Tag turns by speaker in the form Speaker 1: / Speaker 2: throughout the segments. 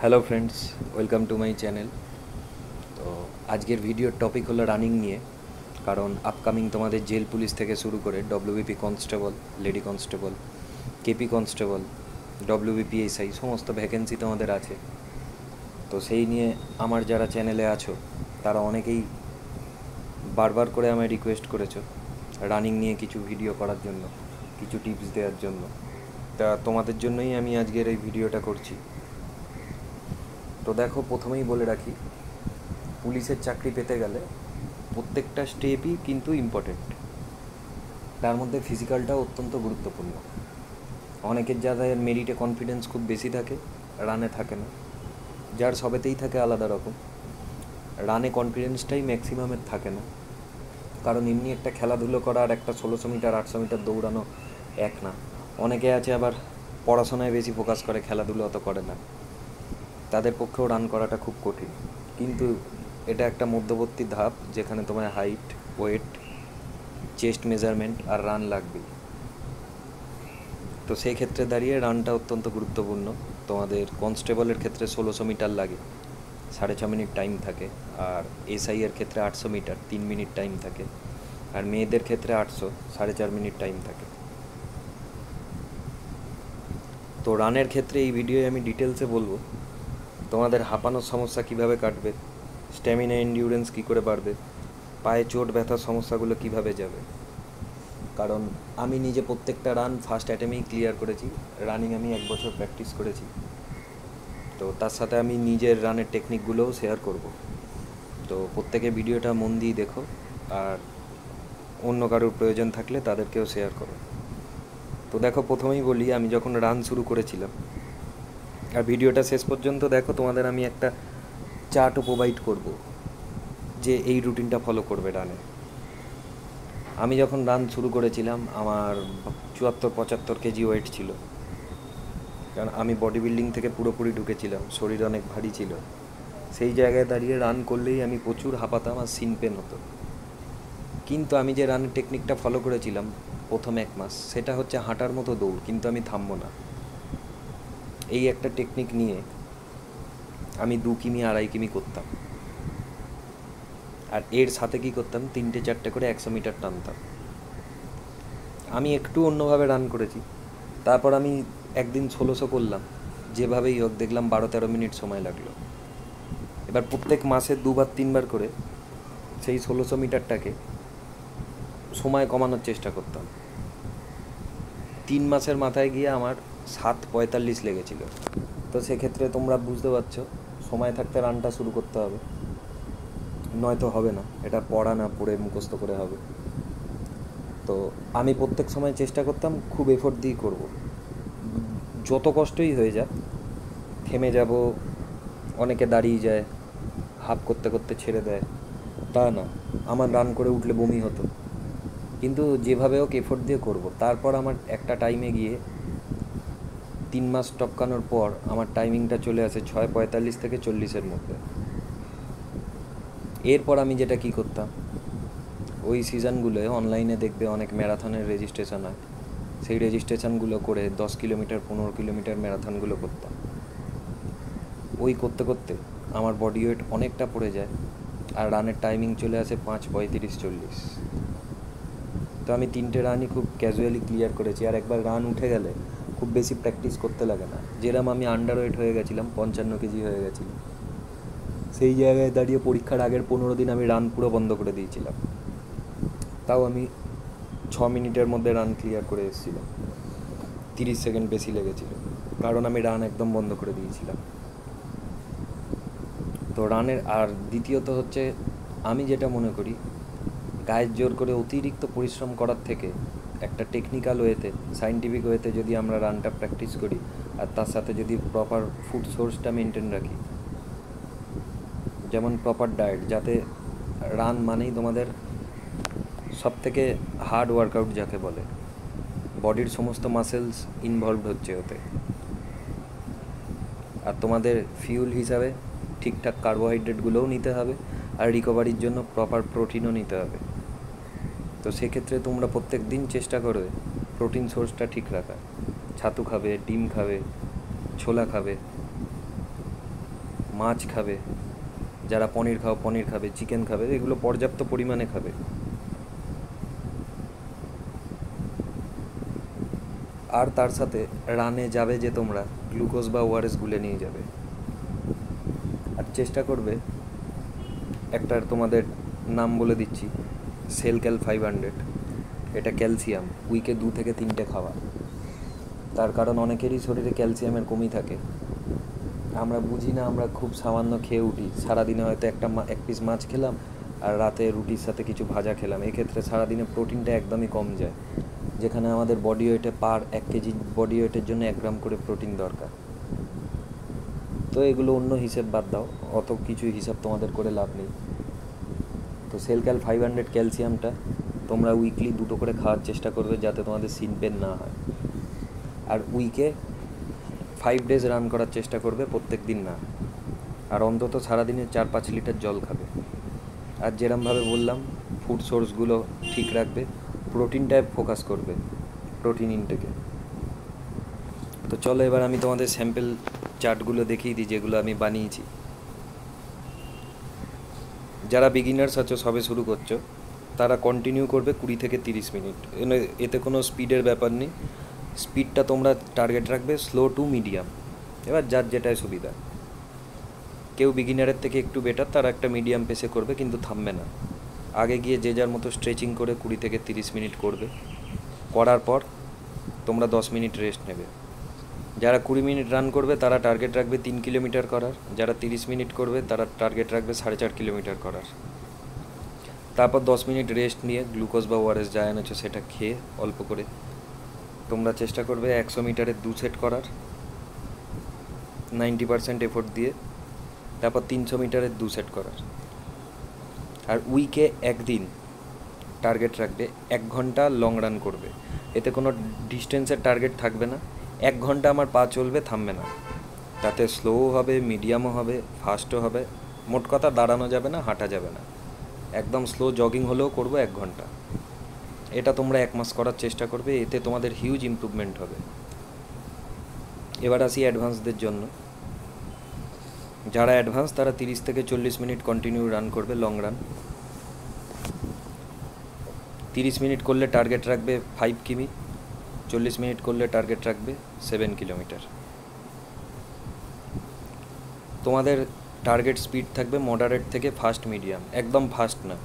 Speaker 1: Hello friends, welcome to my channel. তো আজকের ভিডিওর টপিক হলো রানিং নিয়ে। কারণ আপকামিং তোমাদের জেল পুলিশ থেকে শুরু করে WBP constable, lady constable, KP constable, WBP SI সমস্ত ভ্যাকেন্সি তোমাদের আছে। তো সেই নিয়ে আমার যারা চ্যানেলে আছো তারা অনেকেই বারবার করে আমায় রিকোয়েস্ট করেছো রানিং নিয়ে কিছু ভিডিও করার জন্য, কিছু টিপস দেওয়ার জন্য। তা তোমাদের জন্যই আমি আজকের এই ভিডিওটা করছি। তো দেখো, প্রথমেই বলে রাখি, পুলিশের চাকরি পেতে গেলে প্রত্যেকটা স্টেপই কিন্তু ইম্পর্টেন্ট। তার মধ্যে ফিজিক্যালটাও অত্যন্ত গুরুত্বপূর্ণ। অনেকের যাদের মেরিটে কনফিডেন্স খুব বেশি থাকে, রানে থাকে না। যার সবেতেই থাকে আলাদা রকম। রানে কনফিডেন্সটাই ম্যাক্সিমামের থাকে না, কারণ এমনি একটা খেলাধুলো করা আর একটা 1600 মিটার 800 মিটার দৌড়ানো এক না। অনেকে আছে আবার পড়াশোনায় বেশি ফোকাস করে, খেলাধুলো অত করে না, তাদের পক্ষেও রান করাটা খুব কঠিন। কিন্তু এটা একটা মধ্যবর্তী ধাপ, যেখানে তোমার হাইট, ওয়েট, চেস্ট মেজারমেন্ট আর রান লাগবেই। তো সেই ক্ষেত্রে দাঁড়িয়ে রানটা অত্যন্ত গুরুত্বপূর্ণ। তোমাদের কনস্টেবলের ক্ষেত্রে 1600 মিটার লাগে, 6.5 মিনিট টাইম থাকে। আর এসআই এর ক্ষেত্রে 800 মিটার, 3 মিনিট টাইম থাকে। আর মেয়েদের ক্ষেত্রে 800, 4.5 মিনিট টাইম থাকে। তো রানের ক্ষেত্রে এই ভিডিওয়ে আমি ডিটেলসে বলবো তোমাদের হাঁপানোর সমস্যা কিভাবে কাটবে, স্ট্যামিনা এন্ডিউরেন্স কী করে বাড়বে, পায়ে চোট ব্যথার সমস্যাগুলো কিভাবে যাবে। কারণ আমি নিজে প্রত্যেকটা রান ফার্স্ট অ্যাটেমেই ক্লিয়ার করেছি। রানিং আমি 1 বছর প্র্যাকটিস করেছি। তো তার সাথে আমি নিজের রানের টেকনিকগুলোও শেয়ার করব। তো প্রত্যেকে ভিডিওটা মন দিয়ে দেখো, আর অন্য কারোর প্রয়োজন থাকলে তাদেরকেও শেয়ার করো। তো দেখো, প্রথমেই বলি, আমি যখন রান শুরু করেছিলাম, আর ভিডিওটা শেষ পর্যন্ত দেখো, তোমাদের আমি একটা চার্টও প্রোভাইড করব যে এই রুটিনটা ফলো করবে রানে। আমি যখন রান শুরু করেছিলাম, আমার 74-75 কেজি ওয়েট ছিল। কারণ আমি বডি বিল্ডিং থেকে পুরোপুরি ঢুকেছিলাম, শরীর অনেক ভারী ছিল। সেই জায়গায় দাঁড়িয়ে রান করলেই আমি প্রচুর হাঁপাতাম আর সিন পেন হতো। কিন্তু আমি যে রানের টেকনিকটা ফলো করেছিলাম প্রথম 1 মাস, সেটা হচ্ছে হাঁটার মতো দৌড়, কিন্তু আমি থামবো না। এই একটা টেকনিক নিয়ে আমি 2 কিমি 2.5 কিমি করতাম। আর এর সাথে কি করতাম, 3-4টে করে 100 মিটার টানতাম। আমি একটু অন্যভাবে রান করেছি। তারপর আমি একদিন 1600 করলাম, যেভাবেই হোক, দেখলাম 12-13 মিনিট সময় লাগলো। এবার প্রত্যেক মাসে 2-3 বার করে সেই 1600 মিটারটাকে সময় কমানোর চেষ্টা করতাম। 3 মাসের মাথায় গিয়ে আমার 7:45 লেগেছিল। তো সেক্ষেত্রে তোমরা বুঝতে পারছো, সময় থাকতে রানটা শুরু করতে হবে, নয়তো হবে না। এটা পড়া না পড়ে মুখস্থ করে হবে। তো আমি প্রত্যেক সময় চেষ্টা করতাম খুব এফোর্ট দিয়ে করব, যত কষ্টই হয়ে যাক। থেমে যাব, অনেকে দাঁড়িয়ে যায়, হাফ করতে করতে ছেড়ে দেয়, তা না। আমার রান করে উঠলে বমি হতো, কিন্তু যেভাবে হোক এফোর্ট দিয়ে করব। তারপর আমার একটা টাইমে গিয়ে 3 মাস টপকানোর পর আমার টাইমিংটা চলে আসে 6:45 থেকে 40-এর মধ্যে। এরপর আমি যেটা কি করতাম, ওই সিজনগুলোয় অনলাইনে দেখবে অনেক ম্যারাথনের রেজিস্ট্রেশন হয়, সেই রেজিস্ট্রেশনগুলো করে 10 কিলোমিটার 15 কিলোমিটার ম্যারাথনগুলো করতাম। ওই করতে করতে আমার বডি ওয়েট অনেকটা পড়ে যায়, আর রানের টাইমিং চলে আসে 5:35-40। তো আমি 3টে রানই খুব ক্যাজুয়ালি ক্লিয়ার করেছি। আর একবার রান উঠে গেলে খুব বেশি প্র্যাকটিস করতে লাগে না। যেরকম আমি আন্ডার ওয়েট হয়ে গেছিলাম, 55 কেজি হয়ে গেছিলাম, সেই জায়গায় দাঁড়িয়ে পরীক্ষার আগের 15 দিন আমি রান পুরো বন্ধ করে দিয়েছিলাম। তাও আমি 6 মিনিটের মধ্যে রান ক্লিয়ার করে এসেছিলাম। 30 সেকেন্ড বেশি লেগেছিল, কারণ আমি রান একদম বন্ধ করে দিয়েছিলাম। তো রানের, আর দ্বিতীয়ত হচ্ছে, আমি যেটা মনে করি, গায়ের জোর করে অতিরিক্ত পরিশ্রম করার থেকে একটা টেকনিক্যাল ওয়েতে, সায়েন্টিফিক ওয়েতে যদি আমরা রানটা প্র্যাকটিস করি, আর তার সাথে যদি প্রপার ফুড সোর্সটা মেনটেন রাখি, যেমন প্রপার ডায়েট, যাতে রান মানেই তোমাদের সবথেকে হার্ড ওয়ার্কআউট যাকে বলে, বডির সমস্ত মাসেলস ইনভলভড হচ্ছে ওতে। আর তোমাদের ফিউল হিসাবে ঠিকঠাক কার্বোহাইড্রেটগুলোও নিতে হবে, আর রিকভারির জন্য প্রপার প্রোটিনও নিতে হবে। তো সেক্ষেত্রে তোমরা প্রত্যেক দিন চেষ্টা করবে প্রোটিন সোর্সটা ঠিক রাখা। ছাতু খাবে, ডিম খাবে, ছোলা খাবে। মাছ খাবে, যারা পনির খাও পনির খাবে, চিকেন খাবে, এগুলো পর্যাপ্ত পরিমাণে খাবে। আর তার সাথে রানে যাবে যে তোমরা গ্লুকোজ বা ওআরএস গুলে নিয়ে যাবে। আর চেষ্টা করবে, একটা তোমাদের নাম বলে দিচ্ছি, সেলক্যাল 500, এটা ক্যালসিয়াম, উইকে 2 থেকে 3টে খাওয়া। তার কারণ অনেকেরই শরীরে ক্যালসিয়ামের কমি থাকে, আমরা বুঝি না, আমরা খুব সামান্য খেয়ে উঠি। সারাদিনে হয়তো এক পিস মাছ খেলাম আর রাতে রুটির সাথে কিছু ভাজা খেলাম, এক্ষেত্রে সারাদিনে প্রোটিনটা একদমই কম যায়, যেখানে আমাদের বডি ওয়েটে পার 1 কেজি বডি ওয়েটের জন্য 1 গ্রাম করে প্রোটিন দরকার। তো এগুলো অন্য হিসেব বাদ দাও, অত কিছু হিসাব তোমাদের করে লাভ নেই। তো সেলক্যাল 500 ক্যালসিয়ামটা তোমরা উইকলি 2টো করে খাওয়ার চেষ্টা করবে, যাতে তোমাদের সিন পেন না হয়। আর উইকে 5 ডেজ রান করার চেষ্টা করবে, প্রত্যেক দিন না। আর অন্তত সারাদিনে 4-5 লিটার জল খাবে। আর যেরমভাবে বললাম, ফুড সোর্সগুলো ঠিক রাখবে, প্রোটিনটায় ফোকাস করবে, প্রোটিন ইনটেকে। তো চলো এবার আমি তোমাদের স্যাম্পল চার্টগুলো দেখিয়ে দিই, যেগুলো আমি বানিয়েছি। যারা বিগিনার্স আছো, সবে শুরু করছো, তারা কন্টিনিউ করবে 20 থেকে 30 মিনিট। এতে কোনো স্পিডের ব্যাপার নেই, স্পিডটা তোমরা টার্গেট রাখবে স্লো টু মিডিয়াম। এবার যার যেটাই সুবিধা, কেউ বিগিনারের থেকে একটু বেটার, তারা একটা মিডিয়াম পেসে করবে, কিন্তু থামবে না। আগে গিয়ে যে যার মতো স্ট্রেচিং করে 20 থেকে 30 মিনিট করবে। করার পর তোমরা 10 মিনিট রেস্ট নেবে। যারা 20 মিনিট রান করবে তারা টার্গেট রাখবে 3 কিলোমিটার করার, যারা 30 মিনিট করবে তারা টার্গেট রাখবে 4.5 কিলোমিটার করার। তারপর 10 মিনিট রেস্ট নিয়ে গ্লুকোজ বা ওআরএস যা এনেছো সেটা খেয়ে অল্প করে তোমরা চেষ্টা করবে 100 মিটারের 2 সেট করার, 90% এফোর্ট দিয়ে। তারপর 300 মিটারের 2 সেট করার। আর উইকে একদিন টার্গেট রাখবে 1 ঘন্টা লং রান করবে। এতে কোনো ডিস্টেন্সের টার্গেট থাকবে না, 1 ঘন্টা আমার পা চলবে, থামবে না। তাতে স্লোও হবে, মিডিয়ামও হবে, ফাস্টও হবে। মোট কথা দাঁড়ানো যাবে না, হাঁটা যাবে না, একদম স্লো জগিং হলেও করবো 1 ঘন্টা। এটা তোমরা 1 মাস করার চেষ্টা করবে, এতে তোমাদের হিউজ ইমপ্রুভমেন্ট হবে। এবার আসি অ্যাডভান্সদের জন্য। যারা অ্যাডভান্স তারা 30 থেকে 40 মিনিট কন্টিনিউ রান করবে, লং রান। 30 মিনিট করলে টার্গেট রাখবে 5 কিমি, 40 মিনিট করলে টার্গেট রাখবে 7 কিলোমিটার। তোমাদের টার্গেট স্পিড থাকবে মডারেট থেকে ফাস্ট মিডিয়াম, একদম ফাস্ট না,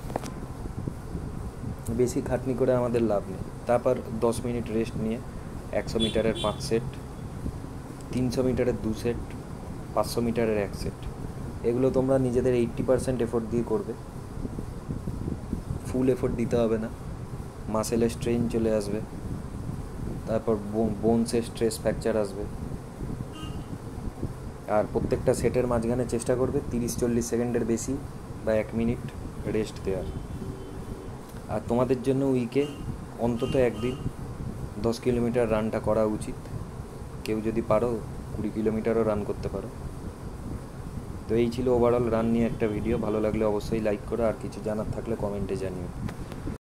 Speaker 1: বেশি খাটনি করে আমাদের লাভ নেই। তারপর 10 মিনিট রেস্ট নিয়ে 100 মিটারের 5 সেট, 300 মিটারের 2 সেট, 500 মিটারের 1 সেট। এগুলো তোমরা নিজেদের 80% এফোর্ট দিয়ে করবে, ফুল এফোর্ট দিতে হবে না, মাসেলের স্ট্রেন চলে আসবে, তারপর বোনসের স্ট্রেস ফ্র্যাকচার আসবে। আর প্রত্যেকটা সেটের মাঝখানে চেষ্টা করবে 30-40 সেকেন্ডের বেশি বা 1 মিনিট রেস্ট দেওয়ার। আর তোমাদের জন্য উইকে অন্তত একদিন 10 কিলোমিটার রানটা করা উচিত। কেউ যদি পারো 20 কিলোমিটারও রান করতে পারো। তো এই ছিল ওভারঅল রান নিয়ে একটা ভিডিও। ভালো লাগলে অবশ্যই লাইক করো, আর কিছু জানার থাকলে কমেন্টে জানিও।